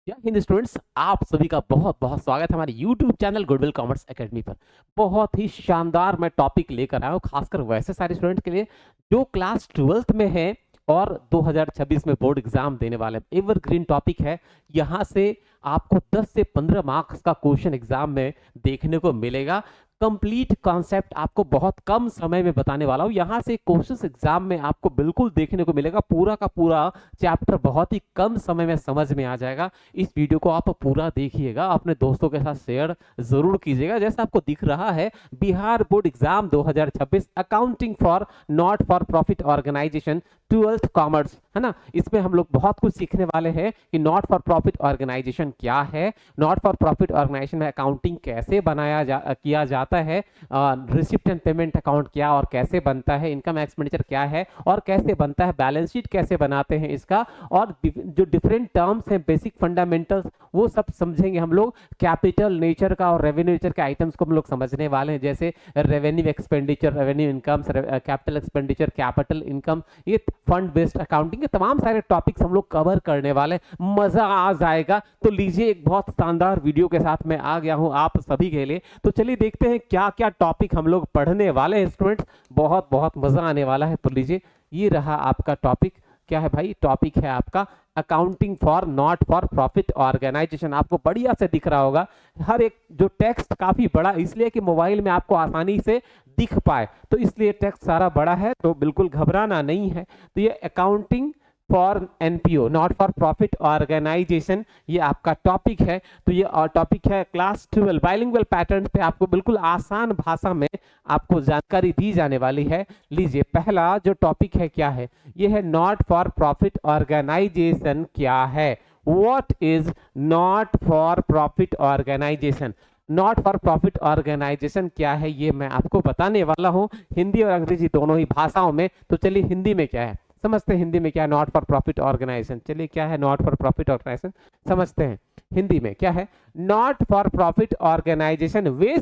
जय हिंद स्टूडेंट्स, आप सभी का बहुत बहुत स्वागत है हमारे YouTube channel goodwill commerce academy पर। बहुत ही शानदार मैं टॉपिक लेकर आया हूँ, खासकर वैसे सारे स्टूडेंट के लिए जो क्लास 12th में है और 2026 में बोर्ड एग्जाम देने वाले हैं। एवरग्रीन टॉपिक है। यहाँ से आपको 10 से 15 मार्क्स का क्वेश्चन एग्जाम में देखने को मिलेगा। कंप्लीट कॉन्सेप्ट आपको बहुत कम समय में बताने वाला हूँ। यहाँ से क्वेश्चंस एग्जाम में आपको बिल्कुल देखने को मिलेगा। पूरा का पूरा चैप्टर बहुत ही कम समय में समझ में आ जाएगा। इस वीडियो को आप पूरा देखिएगा, अपने दोस्तों के साथ शेयर जरूर कीजिएगा। जैसा आपको दिख रहा है, Bihar board exam 2026 accounting for not for profit organisation 12th commerce, है ना। इसमें हम लोग बहुत कुछ सीखने वाले हैं कि नॉट फॉर प्रॉफिट ऑर्गेनाइजेशन क्या है, नॉट फॉर प्रॉफिट ऑर्गेनाइजेशन में अकाउंटिंग कैसे किया जाता है, रिसिप्ट एंड पेमेंट अकाउंट क्या और कैसे बनता है, इनकम एक्सपेंडिचर क्या है और कैसे बनता है, बैलेंस शीट कैसे बनाते हैं इसका, और जो डिफरेंट टर्म्स हैं, बेसिक फंडामेंटल्स, वो सब समझेंगे हम लोग। कैपिटल नेचर का और रेवेन्यू नेचर के आइटम्स को हम लोग समझने वाले हैं, जैसे revenue expenditure, revenue income, capital expenditure, capital income, ये फंड बेस्ड अकाउंटिंग के तमाम सारे टॉपिक्स हम लोग कवर करने वाले हैं। मजा आ जाएगा। तो लीजिए, एक बहुत शानदार वीडियो के साथ मैं आ गया हूं आप सभी के लिए। तो चलिए देखते हैं क्या क्या टॉपिक हम लोग पढ़ने वाले हैं स्टूडेंट्स। बहुत बहुत मजा आने वाला है। तो लीजिए, ये रहा आपका टॉपिक। क्या है भाई? टॉपिक है आपका accounting for not for profit organisation. आपको बढ़िया से दिख रहा होगा। हर एक जो टेक्स्ट काफी बड़ा, इसलिए कि मोबाइल में आपको आसानी से दिख पाए, तो इसलिए टेक्स्ट सारा बड़ा है, तो बिल्कुल घबराना नहीं है। तो ये accounting for NPO, not for profit organisation, ये आपका टॉपिक है। तो ये टॉपिक है क्लास 12 बाइलिंगुअल पैटर्न पे। आपको बिल्कुल आसान भाषा में आपको जानकारी दी जाने वाली है। लीजिए, पहला जो टॉपिक है क्या है? ये है नॉट फॉर प्रॉफिट ऑर्गेनाइजेशन क्या है। What is not for profit organisation? Not for profit organisation क्या है, ये मैं आपको बताने वाला हूं, हिंदी और अंग्रेजी दोनों ही भाषाओं में। तो चलिए हिंदी में क्या है समझते हैं। हिंदी में क्या है नॉट फॉर प्रॉफिट ऑर्गेनाइजेशन? चलिए, क्या है नॉट फॉर प्रॉफिट ऑर्गेनाइजेशन समझते हैं। हिंदी में क्या है? नॉट फॉर प्रॉफिट ऑर्गेनाइजेशन वे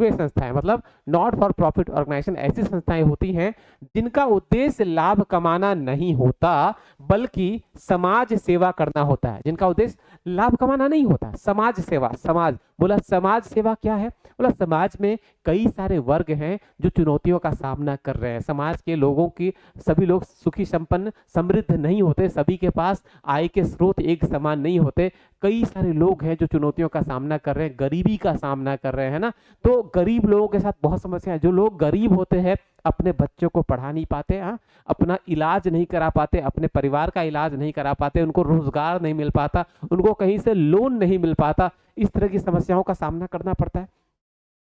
संस्थाएं मतलब नॉट फॉर प्रॉफिट ऑर्गेनाइजेशन ऐसी संस्थाएं होती हैं जिनका उद्देश्य लाभ कमाना नहीं होता, बल्कि समाज सेवा करना होता है। जिनका उद्देश्य लाभ कमाना नहीं होता, समाज सेवा। समाज बोला, समाज सेवा क्या है? बोला, समाज में कई सारे वर्ग हैं जो चुनौतियों का सामना कर रहे हैं। समाज के लोगों की, सभी लोग सुखी संपन्न समृद्ध नहीं होते, सभी के पास आय के स्रोत एक समान नहीं होते। कई सारे लोग हैं जो चुनौतियों का सामना कर रहे हैं, गरीबी का सामना कर रहे हैं ना। तो गरीब लोगों के साथ बहुत समस्या है। जो लोग गरीब होते हैं, अपने बच्चों को पढ़ा नहीं पाते, हाँ, अपना इलाज नहीं करा पाते, अपने परिवार का इलाज नहीं करा पाते, उनको रोजगार नहीं मिल पाता, उनको कहीं से लोन नहीं मिल पाता, इस तरह की समस्याओं का सामना करना पड़ता है।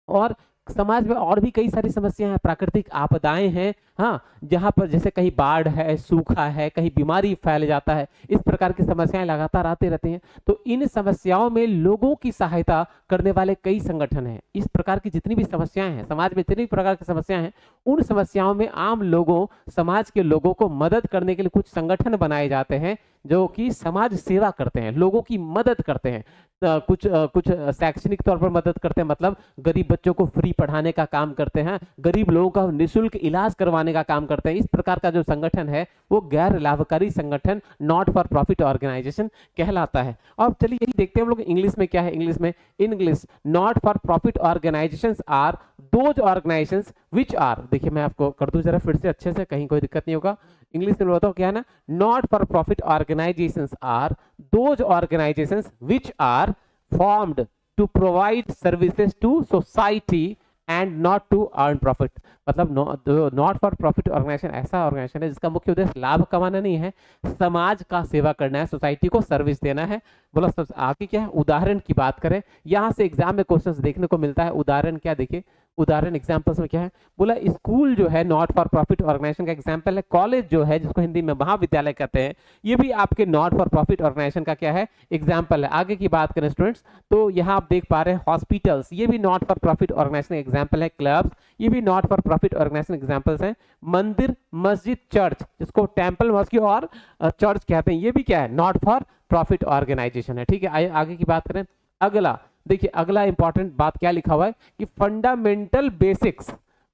और समाज में और भी कई सारी समस्याएं हैं, प्राकृतिक आपदाएं हैं, हाँ, जहां पर जैसे कहीं बाढ़ है, सूखा है, कहीं बीमारी फैल जाता है, इस प्रकार की समस्याएं लगातार आती रहती हैं। तो इन समस्याओं में लोगों की सहायता करने वाले कई संगठन हैं। इस प्रकार की जितनी भी समस्याएं हैं समाज में, जितनी भी प्रकार की समस्याएं हैं, उन समस्याओं में आम लोगों, समाज के लोगों को मदद करने के लिए कुछ संगठन बनाए जाते हैं जो कि समाज सेवा करते हैं, लोगों की मदद करते हैं। कुछ शैक्षणिक तौर पर मदद करते हैं, मतलब गरीब बच्चों को फ्री पढ़ाने का काम करते हैं, गरीब लोगों का निःशुल्क इलाज करवाने का काम करते हैं। इस प्रकार का जो संगठन है वो गैर लाभकारी संगठन, नॉट फॉर प्रॉफिट ऑर्गेनाइजेशन कहलाता है। अब चलिए यही देखते हैं हम लोग इंग्लिश में क्या है। इंग्लिश में, English, not for profit organisations are those organisations which are, देखिए मैं आपको कर दूं जरा फिर से अच्छे से, कहीं कोई दिक्कत नहीं होगा। इंग्लिश में बताओ क्या है ना, not for profit organisations are those organisations which are formed to provide services to society and not to earn profit। मतलब नॉट फॉर प्रॉफिट ऑर्गेनाइजेशन ऐसा ऑर्गेनाइजेशन है जिसका मुख्य उद्देश्य लाभ कमाना नहीं है, समाज का सेवा करना है, सोसाइटी को सर्विस देना है। बोला सब आगे क्या है? उदाहरण की बात करें, यहां से एग्जाम में क्वेश्चंस देखने को मिलता है। उदाहरण क्या देखिए, उदाहरण एग्जाम्पल्स में क्या है? बोला, स्कूल जो है नॉट फॉर प्रॉफिट ऑर्गेनाइजेशन का एग्जाम्पल है। कॉलेज जो है, जिसको हिंदी में महाविद्यालय कहते हैं, ये भी आपके नॉट फॉर प्रॉफिट ऑर्गेनाइजेशन का क्या है? एग्जाम्पल है। आगे की बात करें स्टूडेंट्स, तो यहाँ आप देख पा रहे हैं हॉस्पिटल्स, ये भी not for profit organisation example है। क्लब्स, ये भी not for profit organisation examples हैं। मंदिर, मस्जिद, चर्च, जिसको टेम्पल, मस्जिद और चर्च कहते हैं, ये भी क्या है? नॉट फॉर प्रॉफिट ऑर्गेनाइजेशन है। ठीक है, आइए आगे की बात करें। अगला देखिए, अगला इंपॉर्टेंट बात क्या लिखा हुआ है कि फंडामेंटल बेसिक्स,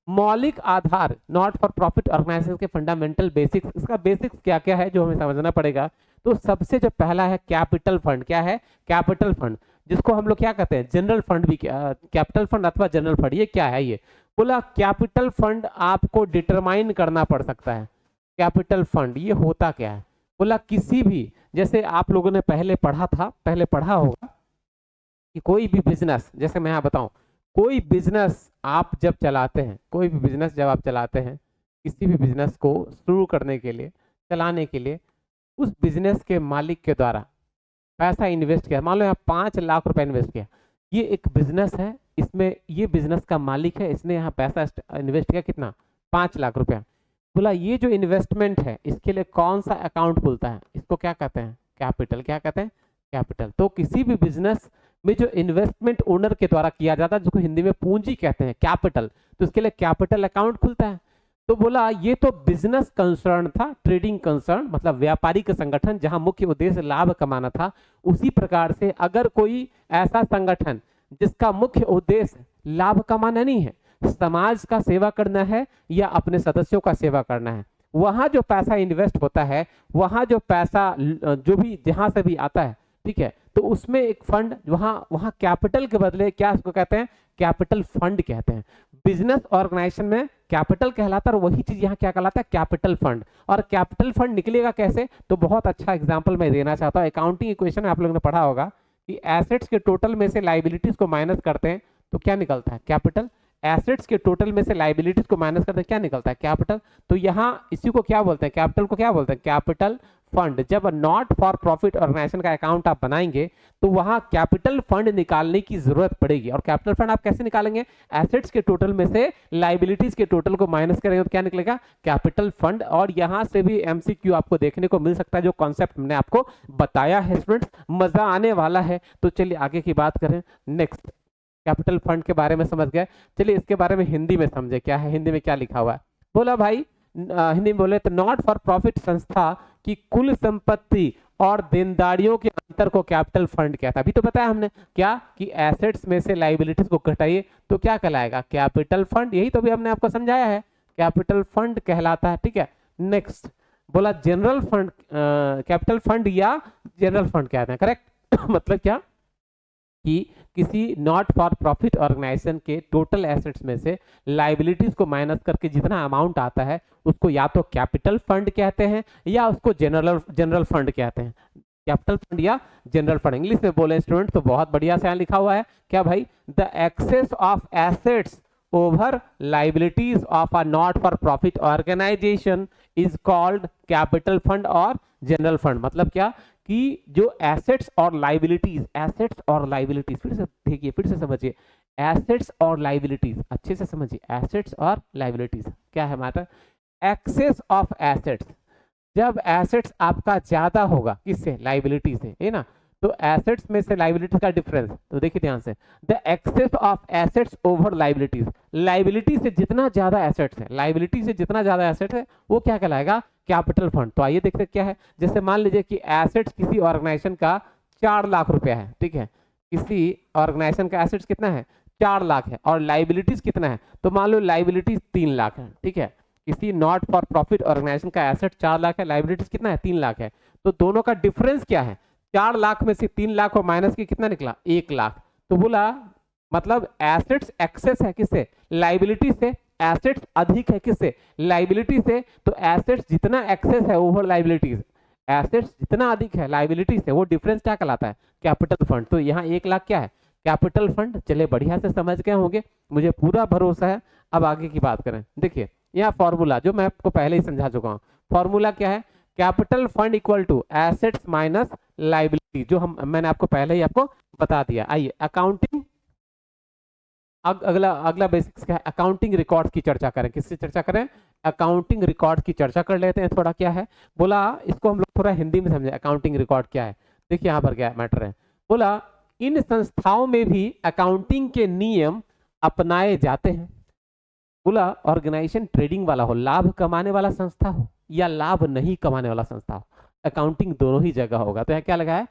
मौलिक आधार, नॉट फॉर प्रॉफिट ऑर्गेनाइजेशन के फंडामेंटल बेसिक्स। इसका बेसिक्स क्या क्या है जो हमें समझना पड़ेगा? तो सबसे जो पहला है कैपिटल फंड, क्या है? कैपिटल फंड, जिसको हम लोग क्या कहते हैं? जनरल फंड भी, कैपिटल फंड अथवा जनरल फंड, ये क्या है? ये बोला कैपिटल फंड आपको डिटरमाइन करना पड़ सकता है। कैपिटल फंड ये होता क्या है? बोला किसी भी, जैसे आप लोगों ने पहले पढ़ा था, पहले पढ़ा होगा कि कोई भी बिजनेस, जैसे मैं यहाँ बताऊं, कोई बिजनेस आप जब चलाते हैं, कोई भी बिजनेस जब आप चलाते हैं, किसी भी बिजनेस को शुरू करने के लिए, चलाने के लिए, उस बिजनेस के मालिक के द्वारा पैसा इन्वेस्ट किया, मान लो यहाँ 5 लाख रुपए इन्वेस्ट किया, ये एक बिजनेस है, इसमें ये बिजनेस का मालिक है, इसने यहाँ पैसा इन्वेस्ट किया, कितना? 5 लाख रुपया। बोला ये जो इन्वेस्टमेंट है इसके लिए कौन सा अकाउंट खुलता है? इसको क्या कहते हैं? कैपिटल। क्या कहते हैं? कैपिटल। तो किसी भी बिजनेस में जो इन्वेस्टमेंट ओनर के द्वारा किया जाता है, जिसको हिंदी में पूंजी कहते हैं, कैपिटल, तो इसके लिए कैपिटल अकाउंट खुलता है। तो बोला ये तो बिजनेस कंसर्न था, ट्रेडिंग कंसर्न, मतलब व्यापारिक संगठन जहां मुख्य उद्देश्य लाभ कमाना था। उसी प्रकार से अगर कोई ऐसा संगठन जिसका मुख्य उद्देश्य लाभ कमाना नहीं है, समाज का सेवा करना है या अपने सदस्यों का सेवा करना है, वहां जो पैसा इन्वेस्ट होता है, वहां जो पैसा जो भी जहां से भी आता है, ठीक है, तो उसमें एक फंड, वहां कैपिटल के बदले क्या उसको कहते हैं? कैपिटल फंड कहते हैं। बिजनेस ऑर्गेनाइजेशन में कैपिटल कहलाता है और वही चीज यहाँ क्या कहलाता है? Capital fund. और कैपिटल फंड निकलेगा कैसे? तो बहुत अच्छा एग्जांपल मैं देना चाहता हूँ। अकाउंटिंग इक्वेशन में आप लोगों ने पढ़ा होगा कि एसेट्स के टोटल में से लाइबिलिटीज को माइनस करते हैं तो क्या निकलता है? कैपिटल। एसेट्स के टोटल में से लाइबिलिटीज को माइनस करते हैं, क्या निकलता है? कैपिटल। तो यहाँ इसी को क्या बोलते हैं? कैपिटल को क्या बोलते हैं? Capital fund. जब नॉट फॉर प्रॉफिट ऑर्गेनाइजेशन का अकाउंट आप बनाएंगे तो वहां कैपिटल फंड निकालने की जरूरत पड़ेगी। और कैपिटल फंड आप कैसे निकालेंगे? एसेट्स के टोटल में से लाइबिलिटीज के टोटल को माइनस करेंगे तो क्या निकलेगा? Capital fund. और यहां से भी एमसीक्यू आपको देखने को मिल सकता है, जो कॉन्सेप्ट मैंने आपको बताया है स्टूडेंट्स, मजा आने वाला है। तो चलिए आगे की बात करें। नेक्स्ट, कैपिटल फंड के बारे में समझ गए, चलिए इसके बारे में हिंदी में समझे, क्या है हिंदी में क्या लिखा हुआ है। बोला भाई हिंदी में बोले तो नॉट फॉर प्रॉफिट संस्था की कुल संपत्ति और देनदारियों के अंतर को कैपिटल फंड कहता है। अभी तो बताया हमने क्या कि एसेट्स में से लाइबिलिटीज को घटाइए तो क्या कहलाएगा? Capital fund. यही तो भी हमने आपको समझाया है, कैपिटल फंड कहलाता है। ठीक है, नेक्स्ट बोला जनरल फंड, कैपिटल फंड या जनरल फंड कहते हैं, करेक्ट। मतलब क्या कि किसी नॉट फॉर प्रॉफिट ऑर्गेनाइजेशन के टोटल एसेट्स में से लाइबिलिटीज को माइनस करके जितना अमाउंट आता है उसको या तो कैपिटल फंड कहते हैं या उसको जनरल फंड कहते हैं। कैपिटल फंड या जनरल फंड, इंग्लिश में बोले स्टूडेंट तो बहुत बढ़िया से यहाँ लिखा हुआ है क्या भाई? The excess of assets over liabilities of a not for profit organisation is called capital fund और जनरल फंड। मतलब क्या कि जो एसेट्स और लाइबिलिटीज, एसेट्स और लाइबिलिटीज, फिर से देखिए, फिर से समझिए, एसेट्स और लाइबिलिटीज अच्छे से समझिए, एसेट्स और लाइबिलिटीज क्या है हमारा? एक्सेस ऑफ एसेट्स, जब एसेट्स आपका ज्यादा होगा किससे? लाइबिलिटी से, है ना। तो एसेट्स में से लाइबिलिटीज का डिफरेंस, तो देखिए ध्यान से, the excess of assets over liabilities, liability से जितना ज्यादा एसेट्स है, लाइबिलिटी से जितना ज्यादा एसेट्स है वो क्या कहलाएगा? Capital fund. तो आइए देखते क्या है। जैसे मान लीजिए कि एसेट्स किसी ऑर्गेनाइजेशन का 4 लाख रुपया है, ठीक है, किसी ऑर्गेनाइजेशन का एसेट्स कितना है? 4 लाख है, और लाइबिलिटीज कितना है? तो मान लो लाइबिलिटीज 3 लाख है, ठीक है। किसी नॉट फॉर प्रॉफिट ऑर्गेनाइजेशन का एसेट 4 लाख है, लाइबिलिटीज कितना है? 3 लाख है। तो दोनों का डिफरेंस क्या है? 4 लाख में से 3 लाख को माइनस की कितना निकला? 1 लाख। तो बोला मतलब एसेट्स एक्सेस है किससे? लाइबिलिटी से। एसेट्स अधिक है किससे? लाइबिलिटी से। तो एसेट्स जितना एक्सेस है ओवर लाइबिलिटीज, एसेट्स जितना अधिक है लाइबिलिटी से, वो डिफरेंस क्या कहलाता है? Capital fund. तो यहाँ 1 लाख क्या है? Capital fund. चले बढ़िया से समझ गए होंगे, मुझे पूरा भरोसा है। अब आगे की बात करें, देखिए यहाँ फॉर्मूला जो मैं आपको पहले ही समझा चुका हूँ। फॉर्मूला क्या है? Capital fund equal to assets minus liability, जो मैंने आपको पहले ही आपको बता दिया। आइए अकाउंटिंग, अगला बेसिक्स क्या है? अकाउंटिंग रिकॉर्ड्स की चर्चा करें। किसकी चर्चा करें? अकाउंटिंग रिकॉर्ड की चर्चा कर लेते हैं। थोड़ा क्या है बोला, इसको हम लोग थोड़ा हिंदी में समझे, अकाउंटिंग रिकॉर्ड क्या है। देखिए यहाँ पर क्या मैटर है। बोला इन संस्थाओं में भी अकाउंटिंग के नियम अपनाए जाते हैं। बोला ऑर्गेनाइजेशन ट्रेडिंग वाला हो, लाभ कमाने वाला संस्था हो या लाभ नहीं कमाने वाला संस्था हो, अकाउंटिंग दोनों ही जगह होगा। तो यहाँ क्या लगा है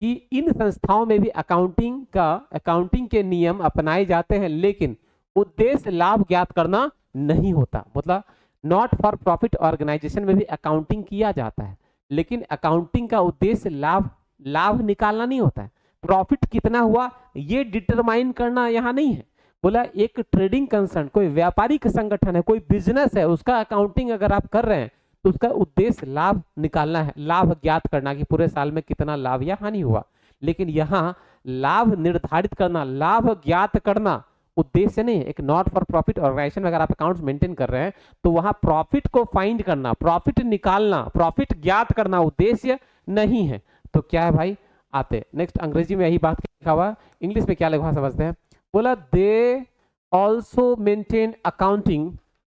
कि इन संस्थाओं में भी अकाउंटिंग के नियम अपनाए जाते हैं, लेकिन उद्देश्य लाभ ज्ञात करना नहीं होता। मतलब नॉट फॉर प्रॉफिट ऑर्गेनाइजेशन में भी अकाउंटिंग किया जाता है, लेकिन अकाउंटिंग का उद्देश्य लाभ लाभ निकालना नहीं होता है, प्रॉफिट कितना हुआ ये डिटरमाइन करना यहाँ नहीं है। बोला एक ट्रेडिंग कंसर्न, कोई व्यापारिक संगठन है, कोई बिजनेस है, उसका अकाउंटिंग अगर आप कर रहे हैं तो उसका उद्देश्य लाभ निकालना है, लाभ ज्ञात करना कि पूरे साल में कितना लाभ या हानि हुआ। लेकिन यहाँ लाभ निर्धारित करना, लाभ ज्ञात करना उद्देश्य नहीं है। एक नॉट फॉर प्रॉफिट ऑर्गेनाइजेशन अगर आप अकाउंट्स मेंटेन कर रहे हैं तो वहां प्रॉफिट को फाइंड करना, प्रॉफिट निकालना, प्रॉफिट ज्ञात करना उद्देश्य नहीं है। तो क्या है भाई, आते नेक्स्ट, अंग्रेजी में यही बात लिखा हुआ, इंग्लिश में क्या लिखा समझते हैं। बोला they also maintain accounting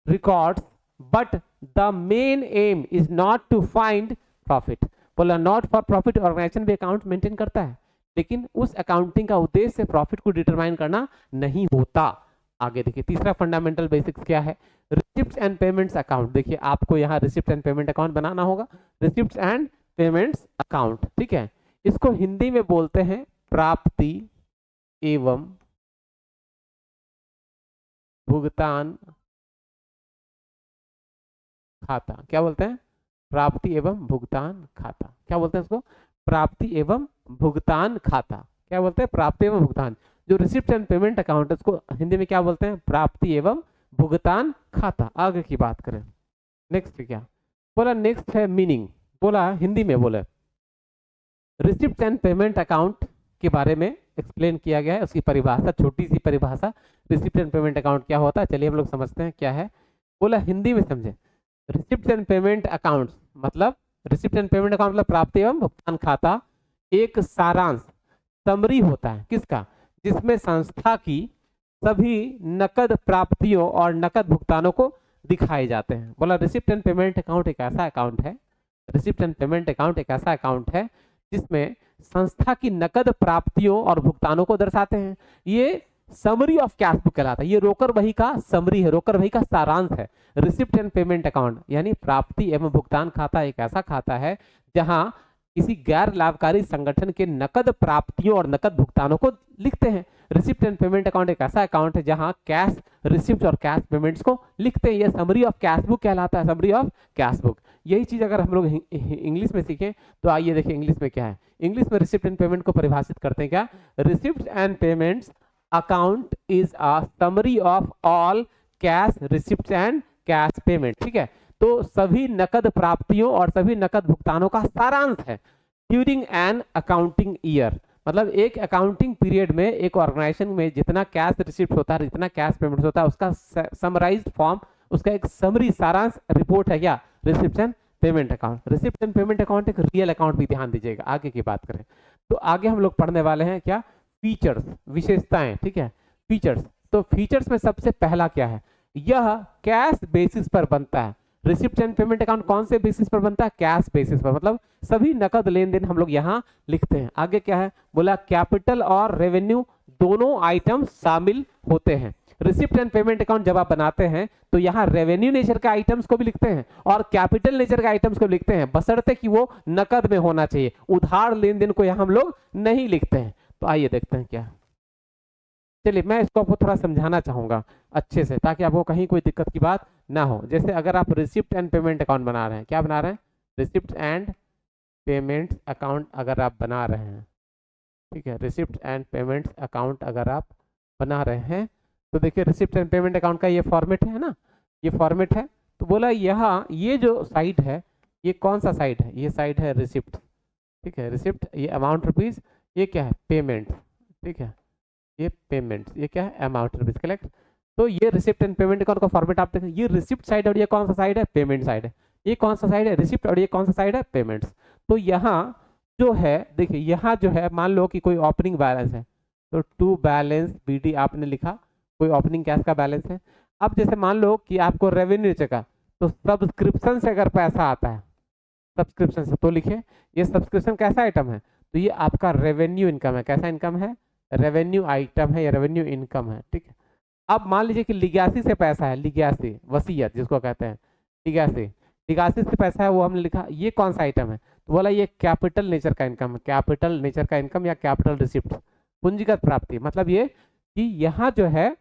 records but the main aim is not to find profit. बोला नॉट फॉर प्रॉफिट ऑर्गेनाइजेशन भी अकाउंट मेंटेन करता है, लेकिन उस अकाउंटिंग का उद्देश्य प्रॉफिट को डिटरमाइन करना नहीं होता। आगे देखिए तीसरा फंडामेंटल बेसिक्स क्या है, रिसिप्ट्स एंड पेमेंट्स अकाउंट। देखिए आपको यहाँ रिसिप्ट एंड पेमेंट अकाउंट बनाना होगा, रिसिप्ट्स एंड पेमेंट्स अकाउंट, ठीक है। इसको हिंदी में बोलते हैं प्राप्ति एवं भुगतान खाता। क्या बोलते हैं, प्राप्ति एवं भुगतान खाता। क्या बोलते हैं इसको, प्राप्ति एवं भुगतान खाता। क्या बोलते हैं, प्राप्ति एवं भुगतान। जो रिसिप्ट एंड पेमेंट अकाउंट है उसको हिंदी में क्या बोलते हैं, प्राप्ति एवं भुगतान खाता। आगे की बात करें, नेक्स्ट क्या बोला, नेक्स्ट है मीनिंग। बोला हिंदी में बोले रिसिप्ट एंड पेमेंट अकाउंट के बारे में एक्सप्लेन किया गया है, उसकी परिभाषा, छोटी सी परिभाषा, रिसिप्ट एंड पेमेंट अकाउंट क्या होता है चलिए हम लोग समझते हैं क्या है। बोला हिंदी में समझे, रिसिप्ट एंड पेमेंट अकाउंट मतलब, रिसिप्ट एंड पेमेंट अकाउंट मतलब प्राप्ति एवं भुगतान खाता एक सारांश, समरी होता है किसका, जिसमें संस्था की सभी नकद प्राप्तियों और नकद भुगतानों को दिखाए जाते हैं। बोला रिसिप्ट एंड पेमेंट अकाउंट एक ऐसा अकाउंट है, रिसिप्ट एंड पेमेंट अकाउंट एक ऐसा अकाउंट है जिसमें संस्था की नकद प्राप्तियों और भुगतानों को दर्शाते हैं। ये समरी ऑफ कैश बुक कहलाता है, ये रोकर वही का समरी है, रोकर वही का सारांश है। रिसिप्ट एंड पेमेंट अकाउंट यानी प्राप्ति एवं भुगतान खाता एक ऐसा खाता है जहां किसी गैर लाभकारी संगठन के नकद प्राप्तियों और नकद भुगतानों को लिखते हैं। रिसिप्ट एंड पेमेंट अकाउंट एक ऐसा अकाउंट है जहां कैश रिसिप्ट और कैश पेमेंट्स को लिखते हैं। यह समरी ऑफ कैश बुक कहलाता है, समरी ऑफ कैश बुक। यही चीज अगर हम लोग इंग्लिश में सीखें तो आइए देखिए इंग्लिश में क्या है। इंग्लिश में रिसिप्ट एंड पेमेंट को परिभाषित करते हैं क्या, receipt and payments account is a summary of all cash receipt and cash payment. ठीक है, तो सभी नकद प्राप्तियों और सभी नकद भुगतानों का सारांश है ड्यूरिंग एन अकाउंटिंग ईयर। मतलब एक अकाउंटिंग पीरियड में एक ऑर्गेनाइजेशन में जितना कैश रिसिप्ट होता है, जितना कैश पेमेंट होता है, उसका समराइज्ड फॉर्म, उसका एक समरी सारांश रिपोर्ट है क्या, receipt and payment account. Receipt and payment account एक रियल अकाउंट भी, ध्यान दीजिएगा। आगे की बात करें तो आगे हम लोग पढ़ने वाले हैं क्या, फीचर्स, विशेषताएं। ठीक है, फीचर्स। तो फीचर्स में सबसे पहला क्या है, यह कैश बेसिस पर बनता है। रिसिप्ट एंड पेमेंट अकाउंट कौन से बेसिस पर बनता है, कैश बेसिस पर, मतलब सभी नकद लेन देन हम लोग यहाँ लिखते हैं। आगे क्या है, बोला कैपिटल और रेवेन्यू दोनों आइटम शामिल होते हैं। रिसिप्ट एंड पेमेंट अकाउंट जब आप बनाते हैं तो यहाँ रेवेन्यू नेचर का आइटम्स को भी लिखते हैं और कैपिटल नेचर का आइटम्स को लिखते हैं, बशर्ते कि वो नकद में होना चाहिए। उधार लेन देन को यहाँ हम लोग नहीं लिखते हैं। तो आइए देखते हैं क्या, चलिए मैं इसको आपको थोड़ा समझाना चाहूंगा अच्छे से ताकि आपको कहीं कोई दिक्कत की बात ना हो। जैसे अगर आप रिसिप्ट एंड पेमेंट अकाउंट बना रहे हैं, क्या बना रहे हैं, रिसिप्ट एंड पेमेंट अकाउंट अगर आप बना रहे हैं, ठीक है, रिसिप्ट एंड पेमेंट अकाउंट अगर आप बना रहे हैं तो देखिए रिसिप्ट एंड पेमेंट अकाउंट का ये फॉर्मेट है ना, ये फॉर्मेट है। तो बोला यहाँ ये जो साइड है ये कौन सा साइड है, ये साइड है रिसिप्ट। ठीक है, रिसिप्ट, ये अमाउंट रुपीज, ये क्या है, पेमेंट। ठीक है, ये पेमेंट, ये क्या है, अमाउंट रुपीज कलेक्ट। तो ये रिसिप्ट एंड पेमेंट अकाउंट का फॉर्मेट आप देखें, ये रिसिप्ट साइड और ये कौन सा साइड है, पेमेंट साइड है। ये कौन सा साइड है, रिसिप्ट, और ये कौन सा साइड है, पेमेंट्स। तो यहाँ जो है देखिए, यहाँ जो है मान लो कि कोई ओपनिंग बैलेंस है तो टू बैलेंस बीडी आपने लिखा, कोई ओपनिंग कैश का बैलेंस है। अब जैसे मान लो कि आपको रेवेन्यू चाहिए तो सब्सक्रिप्शन से अगर पैसा आता है, सब्सक्रिप्शन से, तो लिखे ये सब्सक्रिप्शन कैसा आइटम है, तो ये आपका रेवेन्यू इनकम है। कैसा इनकम है, रेवेन्यू आइटम है या रेवेन्यू इनकम है। ठीक है, अब मान लीजिए कि लिग्यासी से पैसा है, लिग्यासी, वसीयत जिसको कहते हैं, लिग्यासी, लिग्यासी से पैसा है, वो हमने लिखा, ये कौन सा आइटम है, तो बोला ये कैपिटल नेचर का इनकम है, कैपिटल नेचर का इनकम या कैपिटल रिसिप्ट, पूंजीगत प्राप्ति। मतलब ये कि यहाँ जो है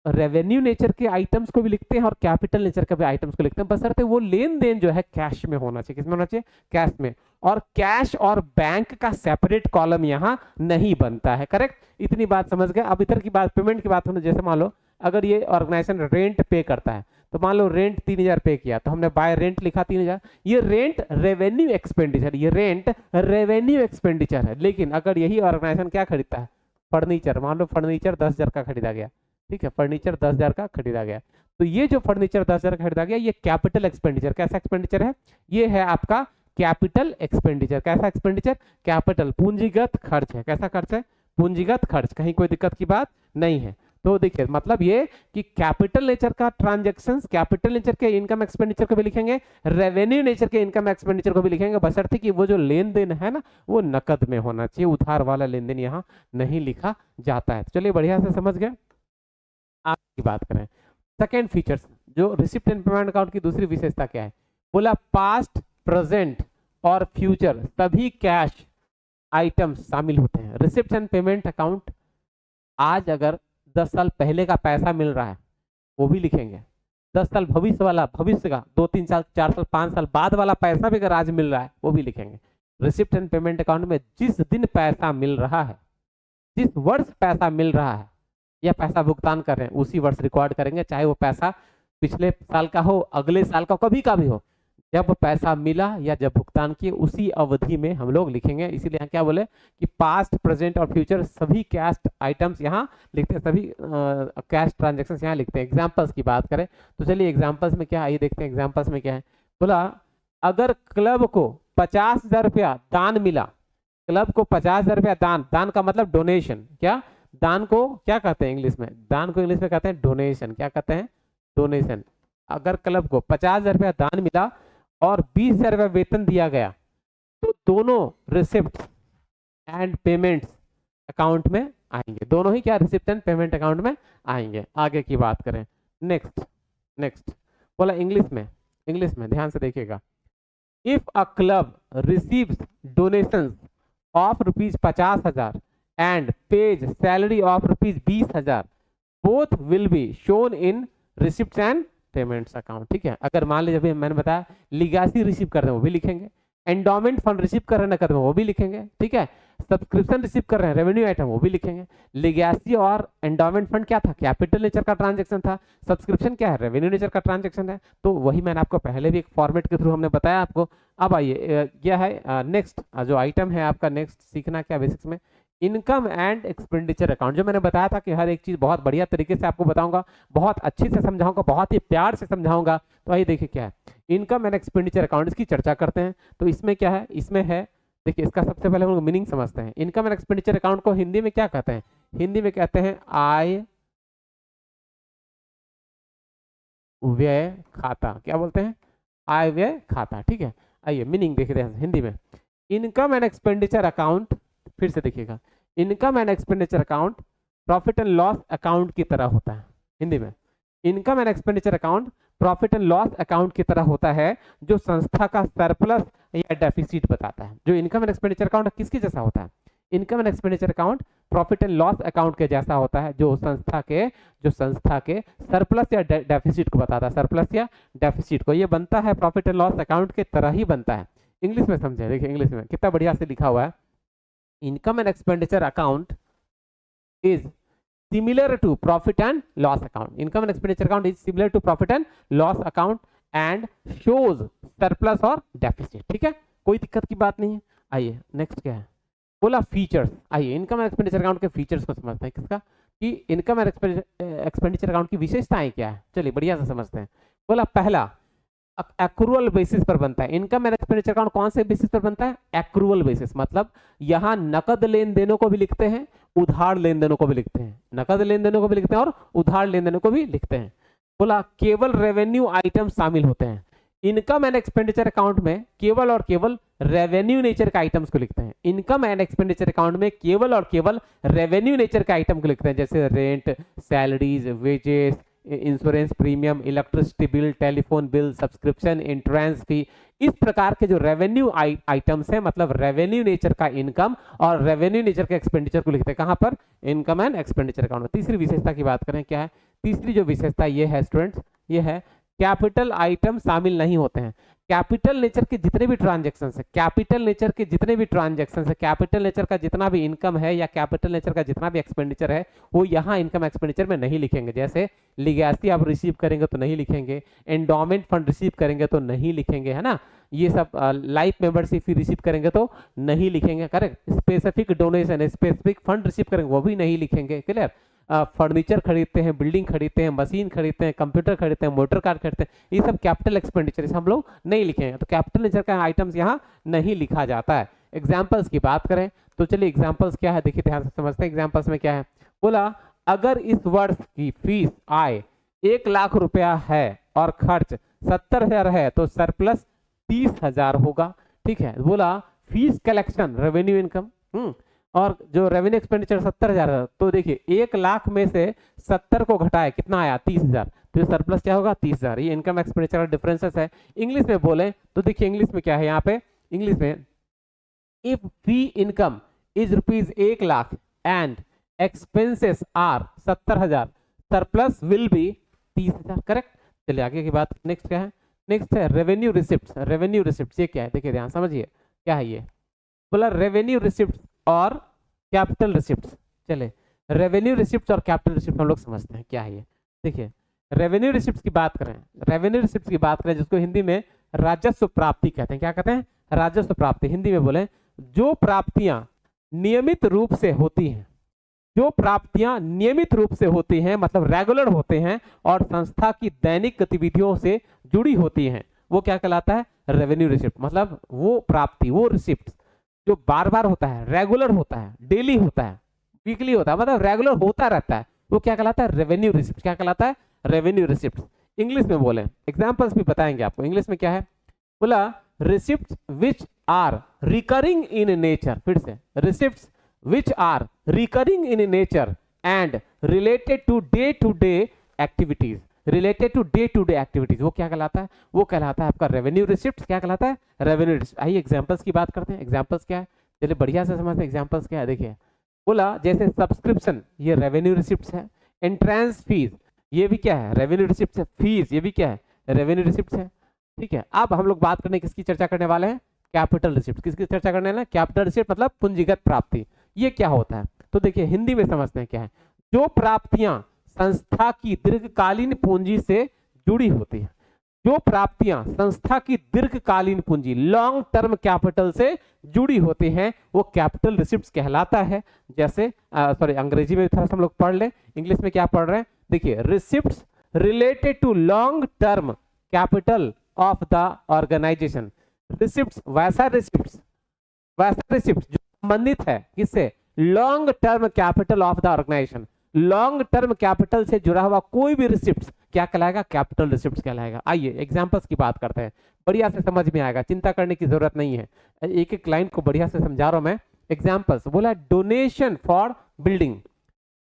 रेवेन्यू नेचर के आइटम्स को भी लिखते हैं और कैपिटल नेचर के भी आइटम्स को लिखते हैं, बशर्ते वो लेन देन जो है कैश में होना चाहिए। किसमें होना चाहिए? कैश में। और कैश और बैंक का सेपरेट कॉलम यहाँ नहीं बनता है। करेक्ट, इतनी बात समझ गए। अब इधर की बात, पेमेंट की बात हमने, जैसे मान लो अगर ये ऑर्गेनाइजेशन रेंट पे करता है, तो मान लो रेंट 3000 पे किया, तो हमने बाय रेंट लिखा 3000, ये रेंट रेवेन्यू एक्सपेंडिचर, ये रेंट रेवेन्यू एक्सपेंडिचर है। लेकिन अगर यही ऑर्गेनाइजेशन क्या खरीदता है? फर्नीचर, मान लो फर्नीचर 10,000 का खरीदा गया, ठीक है, फर्नीचर 10,000 का खरीदा गया, तो ये जो फर्नीचर 10,000 का खरीदा गया, ये कैपिटल एक्सपेंडिचर, कैसा एक्सपेंडिचर है? ये है आपका कैपिटल एक्सपेंडिचर। कैसा एक्सपेंडिचर? कैपिटल, पूंजीगत खर्च है। कैसा खर्च है? पूंजीगत खर्च। कहीं कोई दिक्कत की बात नहीं है। तो देखिए मतलब ये कि कैपिटल नेचर का ट्रांजैक्शंस, कैपिटल नेचर के इनकम एक्सपेंडिचर को भी लिखेंगे, रेवेन्यू नेचर के इनकम एक्सपेंडिचर को भी लिखेंगे, बशर्ते कि वो जो लेन देन है ना वो नकद में होना चाहिए, उधार वाला लेन देन यहाँ नहीं लिखा जाता है। तो चलिए बढ़िया से समझ गए। आगे की बात करें, सेकेंड फीचर्स, जो रिसिप्ट एंड पेमेंट अकाउंट की दूसरी विशेषता क्या है? बोला पास्ट, प्रेजेंट और फ्यूचर सभी कैश आइटम्स शामिल होते हैं। रिसिप्ट एंड पेमेंट अकाउंट, आज अगर 10 साल पहले का पैसा मिल रहा है वो भी लिखेंगे, 10 साल भविष्य वाला, भविष्य का 2-3 साल 4 साल 5 साल बाद वाला पैसा भी अगर आज मिल रहा है वो भी लिखेंगे। रिसिप्ट एंड पेमेंट अकाउंट में जिस दिन पैसा मिल रहा है, जिस वर्ष पैसा मिल रहा है या पैसा भुगतान कर रहे हैं, उसी वर्ष रिकॉर्ड करेंगे, चाहे वो पैसा पिछले साल का हो, अगले साल का, कभी का भी हो। जब पैसा मिला या जब भुगतान किए उसी अवधि में हम लोग लिखेंगे। इसीलिए यहाँ क्या बोले कि पास्ट, प्रेजेंट और फ्यूचर सभी कैश आइटम्स यहाँ लिखते हैं, सभी कैश ट्रांजेक्शन यहाँ लिखते हैं। एग्जाम्पल्स की बात करें तो चलिए एग्जाम्पल्स में क्या है, आइए देखते हैं एग्जाम्पल्स में क्या है। बोला अगर क्लब को 50,000 रुपया दान मिला, क्लब को 50,000 रुपया दान, दान का मतलब डोनेशन, क्या दान को क्या कहते हैं इंग्लिश में? दान को इंग्लिश में कहते हैं डोनेशन। क्या कहते हैं? डोनेशन। अगर क्लब को 50,000 रुपया दान मिला और 20,000 रुपया वेतन दिया गया, तो दोनों रिसिप्ट एंड पेमेंट्स अकाउंट में आएंगे। दोनों ही क्या? रिसिप्ट एंड पेमेंट अकाउंट में आएंगे। आगे की बात करें, नेक्स्ट नेक्स्ट बोला इंग्लिश में ध्यान से देखिएगा। If a club receives donations of ₹50,000 and pays salary of ₹20,000, both will be shown in receipts and payments account. ठीक है, अगर मान लीजिए अभी मैंने बताया लिगासी रिसीव कर रहे हैं वो भी लिखेंगे, एंडोमेंट फंड रिसीव कर रहे हैं नकद में वो भी लिखेंगे, ठीक है, सब्सक्रिप्शन रिसीव कर रहे हैं रेवेन्यू आइटम वो भी लिखेंगे। लिगासी और एंडोमेंट फंड क्या था? कैपिटल नेचर का ट्रांजैक्शन था। सब्सक्रिप्शन क्या है? रेवेन्यू नेचर का ट्रांजैक्शन है। तो वही मैंने आपको पहले भी एक फॉर्मेट के थ्रू हमने बताया आपको। अब आइए क्या है नेक्स्ट जो आइटम है आपका, नेक्स्ट सीखना क्या बेसिक्स में, इनकम एंड एक्सपेंडिचर अकाउंट। जो मैंने बताया था कि हर एक चीज बहुत बढ़िया तरीके से आपको बताऊंगा, बहुत अच्छे से समझाऊंगा, बहुत ही प्यार से समझाऊंगा। तो आइए देखिए क्या है इनकम एंड एक्सपेंडिचर अकाउंट, इसकी चर्चा करते हैं। तो इसमें क्या है? इसमें है, देखिए इसका सबसे पहले हम लोग मीनिंग समझते हैं। इनकम एंड एक्सपेंडिचर अकाउंट को हिंदी में क्या कहते हैं? हिंदी में कहते हैं आय व्यय खाता। क्या बोलते हैं? आय व्यय खाता। ठीक है, आइए मीनिंग देखते हैं हिंदी में। इनकम एंड एक्सपेंडिचर अकाउंट, फिर से देखिएगा, income and expenditure account profit and loss account की तरह होता है। हिंदी में income and expenditure account profit and loss account की तरह होता है, जो संस्था का सरप्लस या डेफिसिट बताता है। जो इनकम एंड एक्सपेंडिचर अकाउंट किसके जैसा होता है? Income and expenditure account profit and loss account के जैसा होता है, जो संस्था के सरप्लस या डेफिसिट को बताता है। सरप्लस या डेफिसिट को ये बनता है प्रॉफिट एंड लॉस अकाउंट के तरह ही बनता है। इंग्लिश में समझे, देखिए इंग्लिश में कितना बढ़िया से लिखा हुआ है। Income and expenditure account is similar to profit and loss account. Income and expenditure account is similar to profit and loss account and shows surplus और deficit. ठीक है, कोई दिक्कत की बात नहीं है। आइए नेक्स्ट क्या है, बोला फीचर्स। आइए इनकम एंड एक्सपेंडिचर अकाउंट के फीचर्स को समझते हैं। किसका? कि इनकम एंड एक्सपेंडिचर अकाउंट की विशेषताएं क्या है, चलिए बढ़िया से समझते हैं। बोला पहला एक्रूअल बेसिस पर बनता है। इनकम एंड एक्सपेंडिचर अकाउंट कौन से बेसिस पर बनता है? एक्रूअल बेसिस, मतलब यहां नकद लेन देनों को भी लिखते हैं, उधार लेन देनों को भी लिखते हैं। नकद लेन देनों को भी लिखते हैं और उधार लेन देनों को भी लिखते हैं। बोला केवल रेवेन्यू आइटम शामिल होते हैं। इनकम एंड एक्सपेंडिचर अकाउंट में केवल और केवल रेवेन्यू नेचर के आइटम्स को लिखते हैं। इनकम एंड एक्सपेंडिचर अकाउंट में केवल और केवल रेवेन्यू नेचर के आइटम को लिखते हैं, जैसे rent, salaries, wages, insurance premium, electricity bill, telephone bill, subscription, entrance fee. इस प्रकार के जो रेवेन्यू आइटम्स है, मतलब रेवेन्यू नेचर का इनकम और रेवेन्यू नेचर के एक्सपेंडिचर को लिखते हैं। कहां पर? इनकम एंड एक्सपेंडिचर अकाउंट में। तीसरी विशेषता की बात करें क्या है? तीसरी जो विशेषता ये है स्टूडेंट्स, ये है कैपिटल आइटम शामिल नहीं होते हैं। कैपिटल नेचर के जितने भी ट्रांजैक्शंस है, कैपिटल नेचर के जितने भी ट्रांजैक्शंस है, कैपिटल नेचर का जितना भी इनकम है या कैपिटल नेचर का जितना भी एक्सपेंडिचर है, वो यहाँ इनकम एक्सपेंडिचर में नहीं लिखेंगे। जैसे लिगेसी आप रिसीव करेंगे तो नहीं लिखेंगे, एंडोमेंट फंड रिसीव करेंगे तो नहीं लिखेंगे, है ना, ये सब लाइफ मेंबरशिप फी रिसीव करेंगे तो नहीं लिखेंगे, correct. Specific donation, specific fund receive करेंगे वो भी नहीं लिखेंगे, क्लियर। फर्नीचर खरीदते हैं, बिल्डिंग खरीदते हैं, मशीन खरीदते हैं, कंप्यूटर खरीदते हैं, मोटर कार खरीदते हैं, ये सब कैपिटल एक्सपेंडिचर हम लोग नहीं लिखेंगे। तो कैपिटल नेचर का आइटम्स यहाँ नहीं लिखा जाता है। एग्जाम्पल्स की बात करें तो चलिए एग्जाम्पल्स क्या है, देखिए ध्यान से समझते हैं। एग्जाम्पल्स में क्या है, बोला अगर इस वर्ष की फीस आय 1 लाख रुपया है और खर्च 70,000 है तो सरप्लस 30,000 होगा, ठीक है। बोला फीस कलेक्शन रेवेन्यू इनकम, और जो रेवेन्यू एक्सपेंडिचर 70,000 है, तो देखिए 1 लाख में से 70 को घटाए कितना आया 30,000, तो सरप्लस क्या होगा 30,000। ये इनकम एक्सपेंडिचर डिफरेंसेस है। इंग्लिश में बोले तो देखिए इंग्लिश में क्या है, यहाँ पे इंग्लिश में if fee income is rupees 1 lakh and expenses are 70,000 surplus will be 30,000, correct. चलिए आगे की बात, नेक्स्ट क्या है, नेक्स्ट है रेवेन्यू रिसिप्ट। रेवेन्यू रिसिप्ट ये क्या है, देखिए ध्यान समझिए क्या है ये, बोला रेवेन्यू रिसिप्ट और कैपिटल रिसिप्ट्स। चले रेवेन्यू रिसिप्ट्स और कैपिटल रिसिप्ट हम लोग समझते हैं क्या है ये। देखिए रेवेन्यू रिसिप्ट्स की बात करें, रेवेन्यू रिसिप्ट्स की बात करें जिसको हिंदी में राजस्व प्राप्ति कहते हैं। क्या कहते हैं, राजस्व प्राप्ति। हिंदी में बोले जो प्राप्तियां नियमित रूप से होती हैं, जो प्राप्तियां नियमित रूप से होती हैं मतलब रेगुलर होते हैं और संस्था की दैनिक गतिविधियों से जुड़ी होती हैं, वो क्या कहलाता है, रेवेन्यू रिसिप्ट। मतलब वो प्राप्ति, वो रिसिप्ट जो बार बार होता है, रेगुलर होता है, डेली होता है, वीकली होता है, मतलब रेगुलर होता रहता है, वो क्या कहलाता है, रेवेन्यू रिसिप्ट। क्या कहलाता है, रेवेन्यू रिसिप्ट। इंग्लिश में बोले, एग्जांपल्स भी बताएंगे आपको। इंग्लिश में क्या है, बोला receipt which are recurring in nature, फिर से receipt which are recurring in nature and related to day activities. Related to day activities वो क्या कहलाता है, वो कहलाता है आपका रेवेन्यू रिसिप्ट। क्या कहलाता है, रेवेन्यू रिसिप्ट। आइए एग्जांपल्स की बात करते हैं। एग्जांपल्स क्या है, चलिए बढ़िया से समझते हैं एग्जांपल्स क्या है। देखिए बोला जैसे सब्सक्रिप्शन, ये रेवेन्यू रिसिप्ट है। एंट्रेंस फीस, ये भी क्या है, रेवेन्यू रिसिप्ट है। फीस, ये भी क्या है, रेवेन्यू रिसिप्ट है, ठीक है। अब हम लोग बात करने किसकी चर्चा करने वाले हैं, कैपिटल रिसिप्ट। किसकी चर्चा करने वाले हैं, कैपिटल रिसिप्ट मतलब पूंजीगत प्राप्ति। ये क्या होता है, तो देखिए हिंदी में समझते हैं क्या है, जो प्राप्तियां संस्था की दीर्घकालीन पूंजी से जुड़ी होती है, जो प्राप्तियां संस्था की दीर्घकालीन पूंजी लॉन्ग टर्म कैपिटल से जुड़ी होती हैं, वो कैपिटल रिसिप्ट्स कहलाता है। जैसे सॉरी अंग्रेजी में थोड़ा सा हम लोग पढ़ लें, इंग्लिश में क्या पढ़ रहे हैं, देखिए receipts related to long term capital of the organisation. Receipts वैसा रिसिप्ट जो संबंधित है किससे, long term capital of the organisation. Long term capital से जुड़ा हुआ कोई भी रिसिप्ट क्या कहलाएगा, कैपिटल रिसिप्ट कहलाएगा। आइए एग्जांपल्स की बात करते हैं, बढ़िया से समझ में आएगा, चिंता करने की जरूरत नहीं है, एक एक लाइन को बढ़िया से समझा रहा हूं मैं। एग्जांपल्स बोला डोनेशन फॉर बिल्डिंग,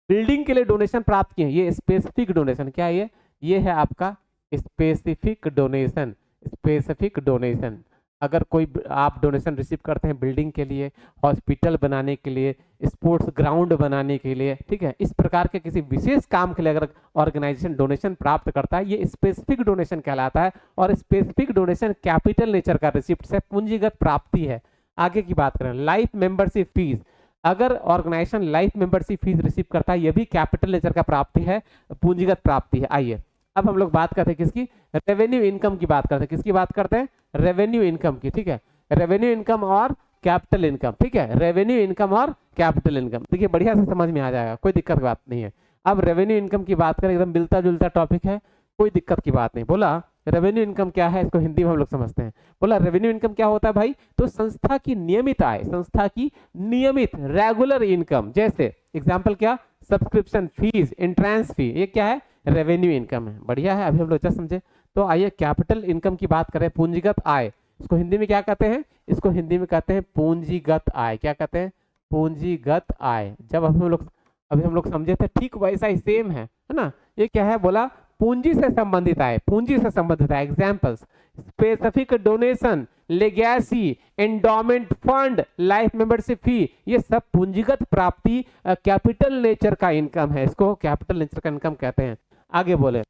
बिल्डिंग के लिए डोनेशन प्राप्त किए, ये स्पेसिफिक डोनेशन। क्या है ये है आपका स्पेसिफिक डोनेशन। स्पेसिफिक डोनेशन, अगर कोई आप डोनेशन रिसीव करते हैं बिल्डिंग के लिए, हॉस्पिटल बनाने के लिए, स्पोर्ट्स ग्राउंड बनाने के लिए, ठीक है, इस प्रकार के किसी विशेष काम के लिए अगर ऑर्गेनाइजेशन डोनेशन प्राप्त करता है, ये स्पेसिफिक डोनेशन कहलाता है। और स्पेसिफिक डोनेशन कैपिटल नेचर का रिसिप्ट से पूंजीगत प्राप्ति है। आगे की बात करें, लाइफ मेंबरशिप फीस, अगर organisation life membership fees receive करता है, यह भी कैपिटल नेचर का प्राप्ति है, पूंजीगत प्राप्ति है। आइए अब हम लोग बात करते हैं किसकी, रेवेन्यू इनकम की बात करते हैं। किसकी बात करते हैं, रेवेन्यू इनकम की, ठीक है। रेवेन्यू इनकम और कैपिटल इनकम, ठीक है, रेवेन्यू इनकम और कैपिटल इनकम। देखिए बढ़िया से समझ में आ जाएगा, कोई दिक्कत की बात नहीं है। अब रेवेन्यू इनकम की बात करें, एकदम मिलता जुलता टॉपिक है, कोई दिक्कत की बात नहीं। बोला रेवेन्यू इनकम क्या है, इसको हिंदी में हम लोग समझते हैं। बोला रेवेन्यू इनकम क्या होता है भाई, तो संस्था की नियमित आय, संस्था की नियमित रेगुलर इनकम। जैसे एग्जांपल क्या, सब्सक्रिप्शन फीस, एंट्रेंस फी, ये क्या है, रेवेन्यू इनकम है। बढ़िया है, अभी हम लोग समझे। तो आइए कैपिटल इनकम की बात करें, पूंजीगत आय, इसको हिंदी में क्या कहते हैं, इसको हिंदी में कहते हैं पूंजीगत आय। क्या कहते हैं, पूंजीगत आय। जब अभी हम लोग समझे थे, ठीक वैसा ही सेम है ना। ये क्या है, बोला पूंजी से संबंधित आय, पूंजी से संबंधित आय। Examples specific donation, legacy, endowment fund, life membership fee, ये सब पूंजीगत प्राप्ति कैपिटल नेचर का इनकम है, इसको कैपिटल नेचर का इनकम कहते हैं। आगे बोले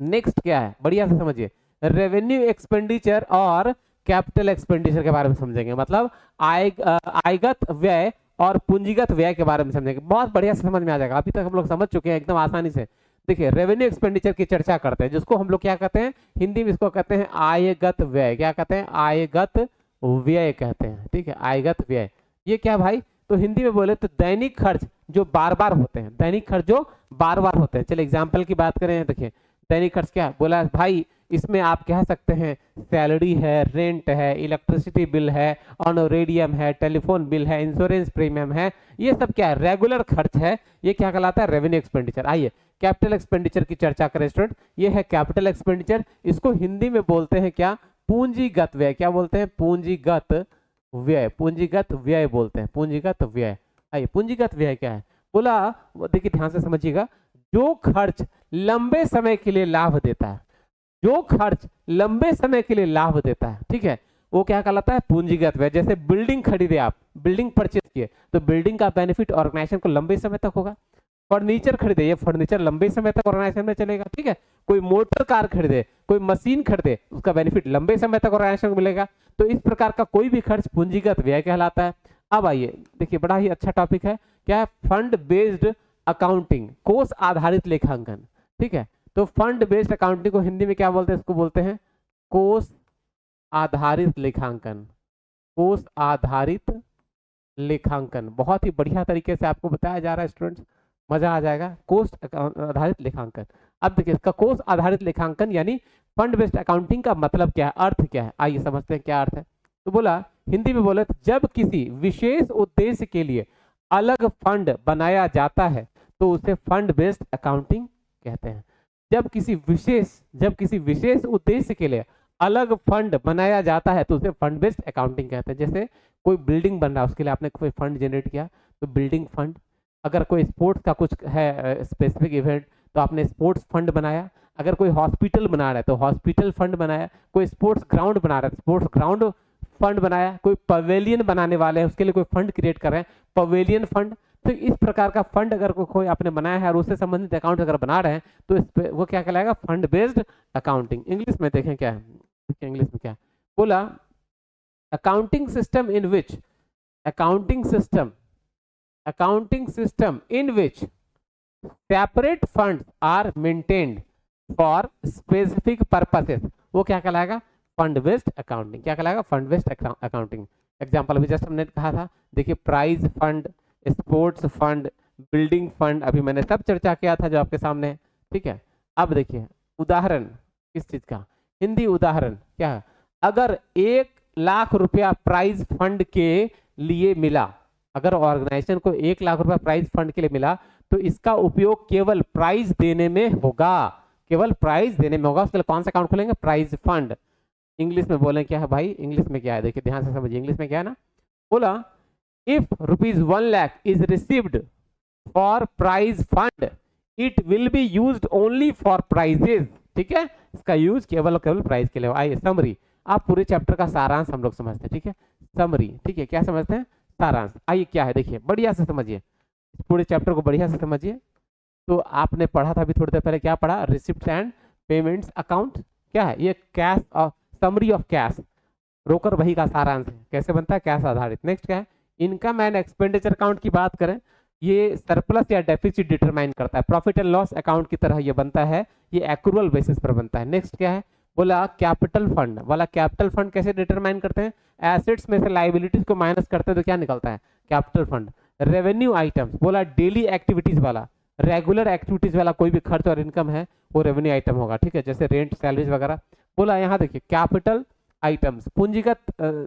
नेक्स्ट क्या है, बढ़िया से समझिए, रेवेन्यू एक्सपेंडिचर और कैपिटल एक्सपेंडिचर के बारे में समझेंगे, मतलब आयगत व्यय और पूंजीगत व्यय के बारे में समझेंगे। बहुत बढ़िया से समझ में आ जाएगा, अभी तक हम लोग समझ चुके हैं एकदम आसानी से। देखिए रेवेन्यू एक्सपेंडिचर की चर्चा करते हैं, जिसको हम लोग क्या कहते हैं हिंदी में, इसको कहते हैं आयगत व्यय। क्या कहते हैं? आयगत व्यय कहते हैं, ठीक है, आयगत व्यय। ये क्या भाई? तो हिंदी में बोले तो दैनिक खर्च जो बार बार होते हैं, दैनिक खर्च जो बार बार होते हैं। चलिए एग्जाम्पल की बात करें, देखिए दैनिक खर्च क्या बोला भाई, इसमें आप कह सकते हैं सैलरी है, रेंट है, इलेक्ट्रिसिटी बिल है, ऑनोरेडियम है, टेलीफोन बिल है, इंश्योरेंस प्रीमियम है, ये सब क्या है? रेगुलर खर्च है। ये क्या कहलाता है? Revenue expenditure. आइए कैपिटल एक्सपेंडिचर की चर्चा करें स्टूडेंट। ये है कैपिटल एक्सपेंडिचर, इसको हिंदी में बोलते हैं क्या? पूंजीगत व्यय। क्या बोलते हैं? पूंजीगत व्यय। पूंजीगत व्यय बोलते हैं, पूंजीगत व्यय। आइए पूंजीगत व्यय क्या है बोला, देखिए ध्यान से समझिएगा, जो खर्च लंबे समय के लिए लाभ देता है, जो खर्च लंबे समय के लिए लाभ देता है, ठीक है, वो क्या कहलाता है? पूंजीगत व्यय। जैसे बिल्डिंग खरीदे आप, बिल्डिंग परचेज किए, तो बिल्डिंग का बेनिफिट ऑर्गेनाइजेशन को लंबे समय तक होगा। फर्नीचर खरीदे, ये फर्नीचर लंबे समय तक ऑर्गेनाइजेशन में चलेगा, ठीक है। कोई मोटर कार खरीदे, कोई मशीन खरीदे, उसका बेनिफिट लंबे समय तक ऑर्गेनाइजेशन को मिलेगा। तो इस प्रकार का कोई भी खर्च पूंजीगत व्यय कहलाता है। अब आइए देखिए, बड़ा ही अच्छा टॉपिक है, क्या है? फंड बेस्ड अकाउंटिंग, कोष आधारित लेखांकन, ठीक है। तो फंड बेस्ड अकाउंटिंग को हिंदी में क्या बोलते हैं? इसको बोलते हैं कोष आधारित लेखांकन। कोष आधारित लेखांकन बहुत ही बढ़िया तरीके से आपको बताया जा रहा है स्टूडेंट्स, मजा आ जाएगा। कोष आधारित लेखांकन। अब देखिए इसका कोष आधारित लेखांकन यानी फंड बेस्ड अकाउंटिंग का मतलब क्या है, अर्थ क्या है, आइए समझते हैं क्या अर्थ है। तो बोला हिंदी में बोले तो जब किसी विशेष उद्देश्य के लिए अलग फंड बनाया जाता है तो उसे फंड बेस्ड अकाउंटिंग कहते हैं। जब किसी विशेष उद्देश्य के लिए अलग फंड बनाया जाता है तो उसे फंड बेस्ड अकाउंटिंग कहते हैं। जैसे कोई बिल्डिंग बन रहा है, उसके लिए आपने कोई फंड जनरेट किया तो बिल्डिंग फंड। अगर कोई स्पोर्ट्स का कुछ है स्पेसिफिक इवेंट तो आपने स्पोर्ट्स फंड बनाया। अगर कोई हॉस्पिटल बना रहा है तो हॉस्पिटल फंड बनाया। कोई स्पोर्ट्स ग्राउंड बना रहा है स्पोर्ट्स ग्राउंड फंड बनाया। कोई पवेलियन बनाने वाले हैं उसके लिए कोई फंड क्रिएट कर रहे हैं, पवेलियन फंड। तो इस प्रकार का फंड अगर कोई आपने बनाया है और उससे संबंधित अकाउंट अगर बना रहे हैं तो इस पे वो क्या कहलाएगा? Fund based accounting. इंग्लिश में देखें क्या है, इंग्लिश में क्या बोला, accounting system in which accounting system in which separate funds are maintained for specific purposes, वो क्या कहलाएगा? Fund based accounting. क्या कहलाएगा? Fund based accounting. एग्जांपल अभी जस्ट हमने कहा था, देखिए prize fund, sports fund, building fund, अभी मैंने सब चर्चा किया था जो आपके सामने है, ठीक है। अब देखिए उदाहरण किस चीज का, हिंदी उदाहरण क्या है? अगर 1,00,000 रुपया प्राइज फंड के लिए मिला, अगर ऑर्गेनाइजेशन को 1,00,000 रुपया प्राइज फंड के लिए मिला तो इसका उपयोग केवल प्राइज देने में होगा, केवल प्राइज देने में होगा। उसके लिए कौन सा अकाउंट खोलेंगे? Prize fund. इंग्लिश में बोले क्या है भाई? इंग्लिश में क्या है देखिए ध्यान से समझिए, इंग्लिश में क्या है ना, बोला if ₹1,00,000 is received for prize fund it will be used only for prizes, ठीक है, इसका यूज केवल और केवल प्राइज के लिए। आइए समरी, आप पूरे चैप्टर का सारांश हम लोग समझते हैं, ठीक है, समरी, ठीक है, क्या समझते हैं? सारांश। आइए क्या है देखिए बढ़िया से समझिए, पूरे चैप्टर को बढ़िया से समझिए। तो आपने पढ़ा था अभी थोड़ी देर पहले, क्या पढ़ा? Receipt and payments account. क्या है ये? कैश और समरी ऑफ कैश, रोकर वही का सारांश है, कैसे बनता है? कैश आधारित। नेक्स्ट क्या है? इनकम एंड एक्सपेंडिचर अकाउंट की बात करें, ये सरप्लस या डेफिसिट डिटरमाइन करता है, प्रॉफिट एंड लॉस अकाउंट की तरह ये बनता है, ये एक्रूअल बेसिस पर बनता है। नेक्स्ट क्या है? बोला कैपिटल फंड वाला, कैपिटल फंड कैसे डिटरमाइन करते हैं? एसेट्स में से लाइबिलिटीज को माइनस करते हैं तो क्या निकलता है? Capital fund. रेवेन्यू आइटम्स, बोला डेली एक्टिविटीज वाला, रेगुलर एक्टिविटीज वाला कोई भी खर्च और इनकम है वो रेवेन्यू आइटम होगा, ठीक है, जैसे रेंट, सैलरीज वगैरह। बोला यहाँ देखिए कैपिटल आइटम्स, पूंजीगत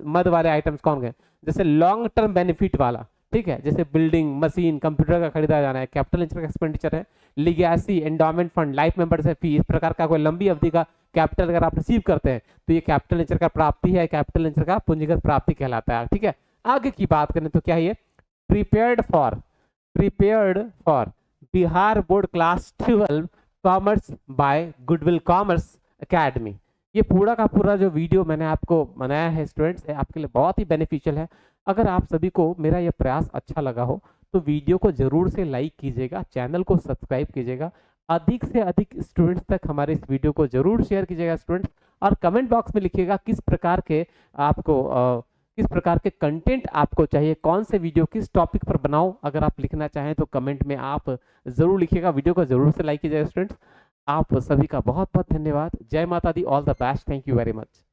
मद वाले आइटम्स कौन गए? जैसे लॉन्ग टर्म बेनिफिट वाला, ठीक है, जैसे बिल्डिंग, मशीन, कंप्यूटर का खरीदा जाना है, कैपिटल एक्सपेंडिचर है। Legacy, endowment fund, life membership फी, इस प्रकार का कोई लंबी अवधि का कैपिटल अगर आप रिसीव करते हैं तो ये कैपिटल नेचर का प्राप्ति है, कैपिटल नेचर का पूंजीगत प्राप्ति कहलाता है, ठीक है। आगे की बात करें तो क्या ये prepared for Bihar board class 12 commerce by goodwill commerce academy. ये पूरा का पूरा जो वीडियो मैंने आपको बनाया है स्टूडेंट्स, आपके लिए बहुत ही बेनिफिशियल है। अगर आप सभी को मेरा ये प्रयास अच्छा लगा हो तो वीडियो को जरूर से लाइक कीजिएगा, चैनल को सब्सक्राइब कीजिएगा अधिक से अधिक स्टूडेंट्स तक हमारे इस वीडियो को जरूर शेयर कीजिएगा स्टूडेंट्स, और कमेंट बॉक्स में लिखिएगा किस प्रकार के आपको किस प्रकार के कंटेंट आपको चाहिए, कौन से वीडियो किस टॉपिक पर बनाओ। अगर आप लिखना चाहें तो कमेंट में आप जरूर लिखिएगा। वीडियो को जरूर से लाइक कीजिएगा स्टूडेंट्स। आप सभी का बहुत बहुत धन्यवाद। जय माता दी, all the best, thank you very much.